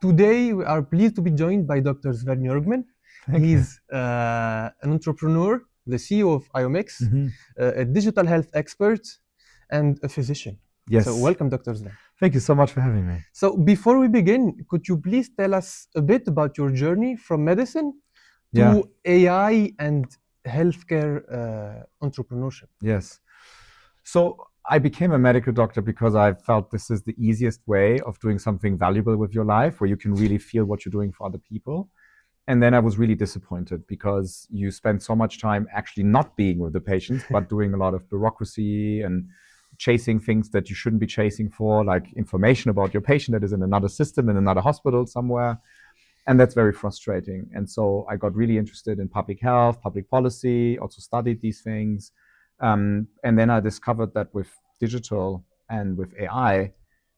Today, we are pleased to be joined by Dr. Sven Jungman. He's an entrepreneur, the CEO of IOMX, a digital health expert, and a physician. Yes. So welcome, Dr. Sven. Thank you so much for having me. So before we begin, could you please tell us a bit about your journey from medicine to AI and healthcare entrepreneurship? Yes. So I became a medical doctor because I felt this is the easiest way of doing something valuable with your life, where you can really feel what you're doing for other people. And then I was really disappointed because you spend so much time actually not being with the patients, but doing a lot of bureaucracy and chasing things that you shouldn't be chasing for, like information about your patient that is in another system, in another hospital somewhere. And that's very frustrating. And so I got really interested in public health, public policy, also studied these things. And then I discovered that with digital and with AI,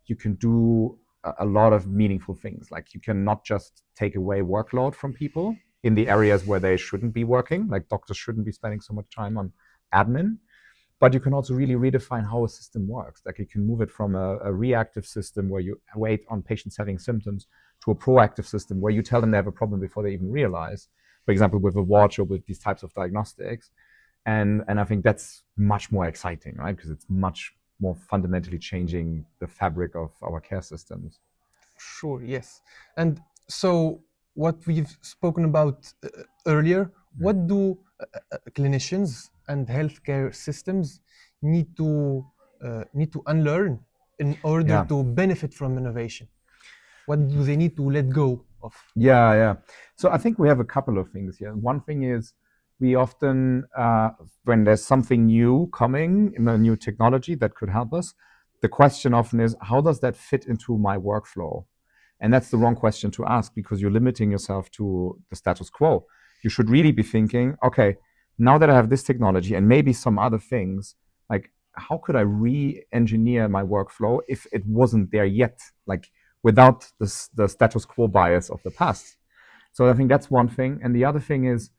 you can do a lot of meaningful things. Like you can not just take away workload from people in the areas where they shouldn't be working, like doctors shouldn't be spending so much time on admin, but you can also really redefine how a system works. Like you can move it from a reactive system where you wait on patients having symptoms to a proactive system where you tell them they have a problem before they even realize, for example, with a watch or with these types of diagnostics. And I think that's much more exciting, right? Because it's much more fundamentally changing the fabric of our care systems. Sure, yes. And so what we've spoken about earlier, what do clinicians and healthcare systems need to unlearn in order to benefit from innovation? What do they need to let go of? Yeah. So I think we have a couple of things here. One thing is we often, when there's something new coming in a new technology that could help us, the question often is, how does that fit into my workflow? And that's the wrong question to ask because you're limiting yourself to the status quo. You should really be thinking, okay, now that I have this technology and maybe some other things, like how could I re-engineer my workflow if it wasn't there yet, like without the status quo bias of the past? So I think that's one thing. And the other thing is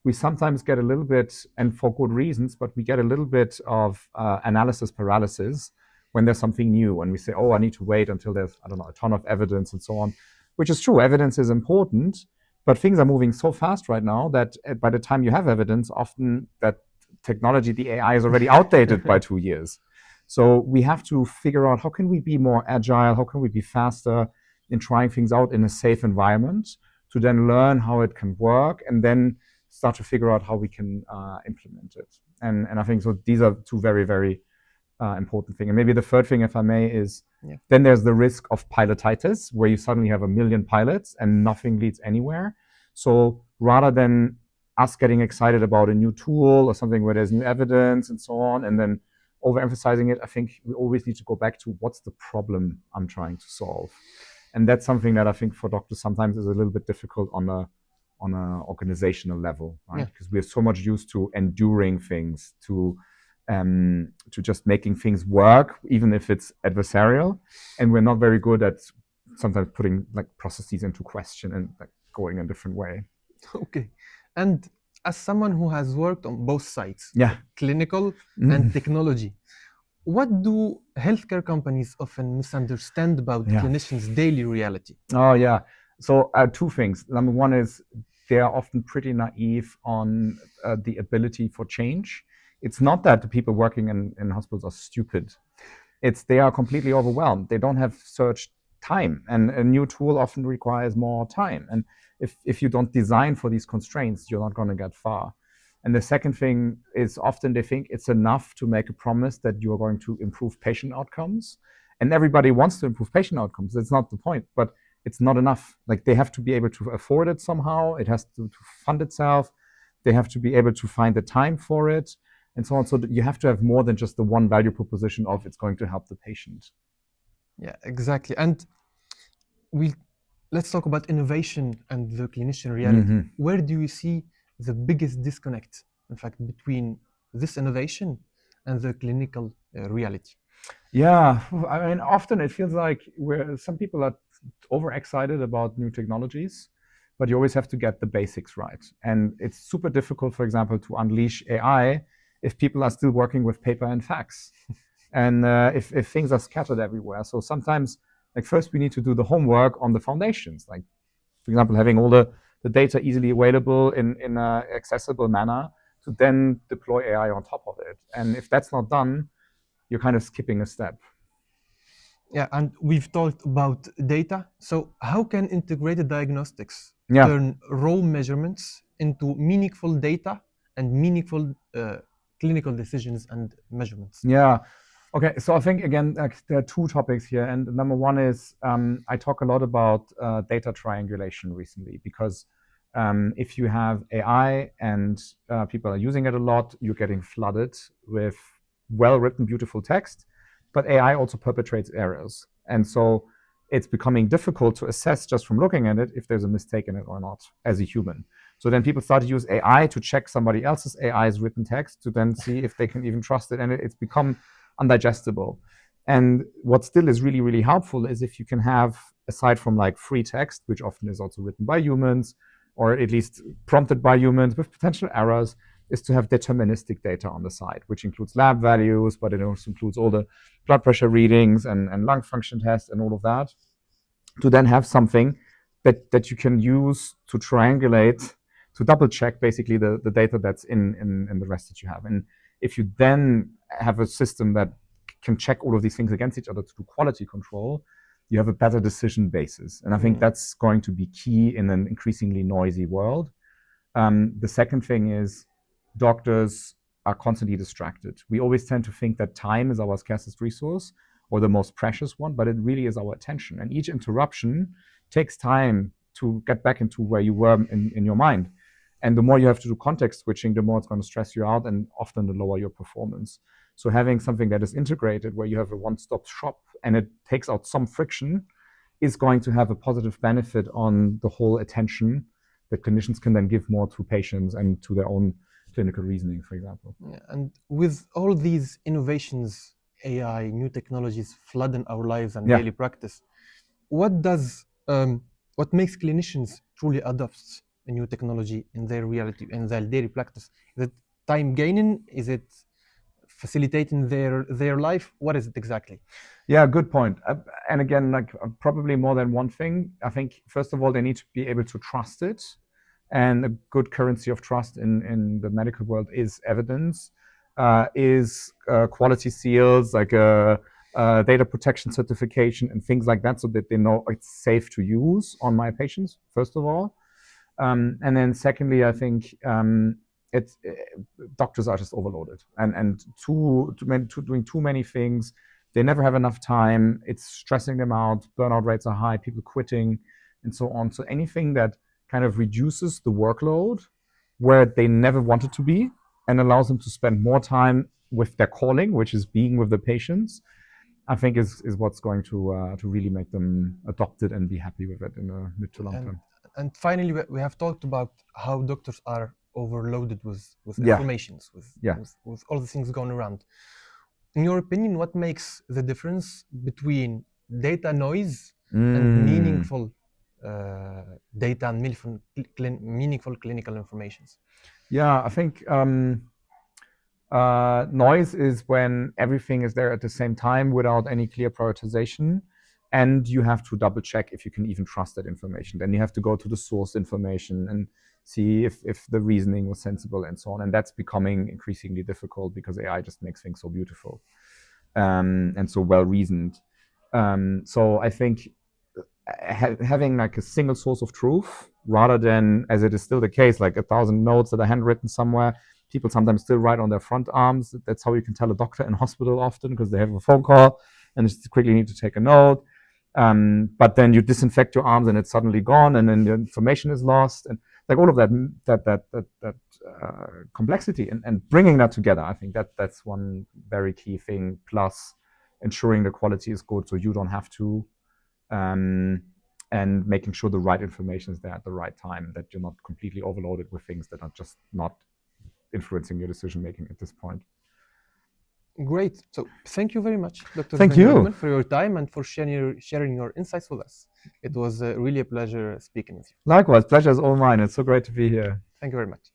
we sometimes get a little bit, and for good reasons, but we get a little bit of analysis paralysis when there's something new and we say, oh, I need to wait until there's, I don't know, a ton of evidence and so on, which is true. Evidence is important, but things are moving so fast right now that by the time you have evidence, often that technology, the AI is already outdated by 2 years. So we have to figure out how can we be more agile, how can we be faster in trying things out in a safe environment to then learn how it can work and then start to figure out how we can implement it. And I think so these are two very, very important things. And maybe the third thing, if I may, is then there's the risk of pilotitis, where you suddenly have 1 million pilots and nothing leads anywhere. So rather than us getting excited about a new tool or something where there's new evidence and so on, and then overemphasizing it, I think we always need to go back to what's the problem I'm trying to solve. And that's something that I think for doctors sometimes is a little bit difficult on a organizational level, right? Because we're so much used to enduring things, to just making things work, even if it's adversarial, and we're not very good at sometimes putting like processes into question and like going a different way. Okay, and as someone who has worked on both sides, clinical and technology, what do healthcare companies often misunderstand about clinicians' daily reality? Oh yeah, so two things. Number one is they are often pretty naive on the ability for change. It's not that the people working in hospitals are stupid. It's they are completely overwhelmed. They don't have search time, and a new tool often requires more time. And if you don't design for these constraints, you're not going to get far. And the second thing is often they think it's enough to make a promise that you are going to improve patient outcomes. And everybody wants to improve patient outcomes. That's not the point, but it's not enough. Like they have to be able to afford it somehow. It has to fund itself. They have to be able to find the time for it and so on. So you have to have more than just the one value proposition of it's going to help the patient. Yeah, exactly. And let's talk about innovation and the clinician reality. Where do you see the biggest disconnect, in fact, between this innovation and the clinical reality? Yeah, I mean, often it feels like some people are overexcited about new technologies, but you always have to get the basics right. And it's super difficult, for example, to unleash AI if people are still working with paper and fax, and if things are scattered everywhere. So sometimes Like first we need to do the homework on the foundations, like for example, having all the data easily available in an accessible manner to then deploy AI on top of it. And if that's not done, you're kind of skipping a step. Yeah, and we've talked about data. So how can integrated diagnostics Yeah. turn raw measurements into meaningful data and meaningful clinical decisions and measurements? Yeah. Okay. So I think again, like, there are two topics here, and number one is I talk a lot about data triangulation recently because if you have AI and people are using it a lot, you're getting flooded with well-written, beautiful text, but AI also perpetrates errors, and so it's becoming difficult to assess just from looking at it if there's a mistake in it or not as a human. So then people start to use AI to check somebody else's AI's written text to then see if they can even trust it, and it's become undigestible. And what still is really, really helpful is if you can have, aside from like free text, which often is also written by humans, or at least prompted by humans with potential errors, is to have deterministic data on the side, which includes lab values, but it also includes all the blood pressure readings and lung function tests and all of that, to then have something that you can use to triangulate, to double check basically the data that's in the rest that you have. And if you then have a system that can check all of these things against each other to do quality control, you have a better decision basis. And I think that's going to be key in an increasingly noisy world. The second thing is doctors are constantly distracted. We always tend to think that time is our scarcest resource or the most precious one, but it really is our attention. And each interruption takes time to get back into where you were in your mind. And the more you have to do context switching, the more it's going to stress you out and often the lower your performance. So having something that is integrated where you have a one-stop shop and it takes out some friction is going to have a positive benefit on the whole attention that clinicians can then give more to patients and to their own clinical reasoning, for example. Yeah, and with all these innovations, AI, new technologies flooding our lives and daily practice, what makes clinicians truly adopt a new technology in their reality, in their daily practice? Is it time gaining? Is it facilitating their life? What is it exactly? Yeah, good point. And again, like probably more than one thing. I think first of all, they need to be able to trust it. And a good currency of trust in the medical world is evidence, is quality seals, like a data protection certification and things like that, so that they know it's safe to use on my patients, first of all. And then secondly, I think doctors are just overloaded and doing too many things. They never have enough time. It's stressing them out. Burnout rates are high, people quitting and so on. So anything that kind of reduces the workload where they never wanted to be and allows them to spend more time with their calling, which is being with the patients, I think is what's going to really make them adopt it and be happy with it in the mid to long term. And finally, we have talked about how doctors are overloaded with informations, with all the things going around. In your opinion, what makes the difference between data noise and meaningful data and meaningful clinical informations? Yeah, I think noise is when everything is there at the same time without any clear prioritization, and you have to double check if you can even trust that information. Then you have to go to the source information and see if the reasoning was sensible and so on. And that's becoming increasingly difficult because AI just makes things so beautiful and so well reasoned. So I think having like a single source of truth rather than, as it is still the case, like 1,000 notes that are handwritten somewhere. People sometimes still write on their front arms. That's how you can tell a doctor in hospital often, because they have a phone call and just quickly need to take a note. But then you disinfect your arms and it's suddenly gone, and then the information is lost, and like all of that complexity and bringing that together. I think that's one very key thing. Plus, ensuring the quality is good so you don't have to, and making sure the right information is there at the right time, that you're not completely overloaded with things that are just not influencing your decision making at this point. Great. So thank you very much, Dr. Thank Sven you Jungman, for your time and for sharing your insights with us. It was really a pleasure speaking with you. Likewise, pleasure is all mine. It's so great to be here. Thank you very much.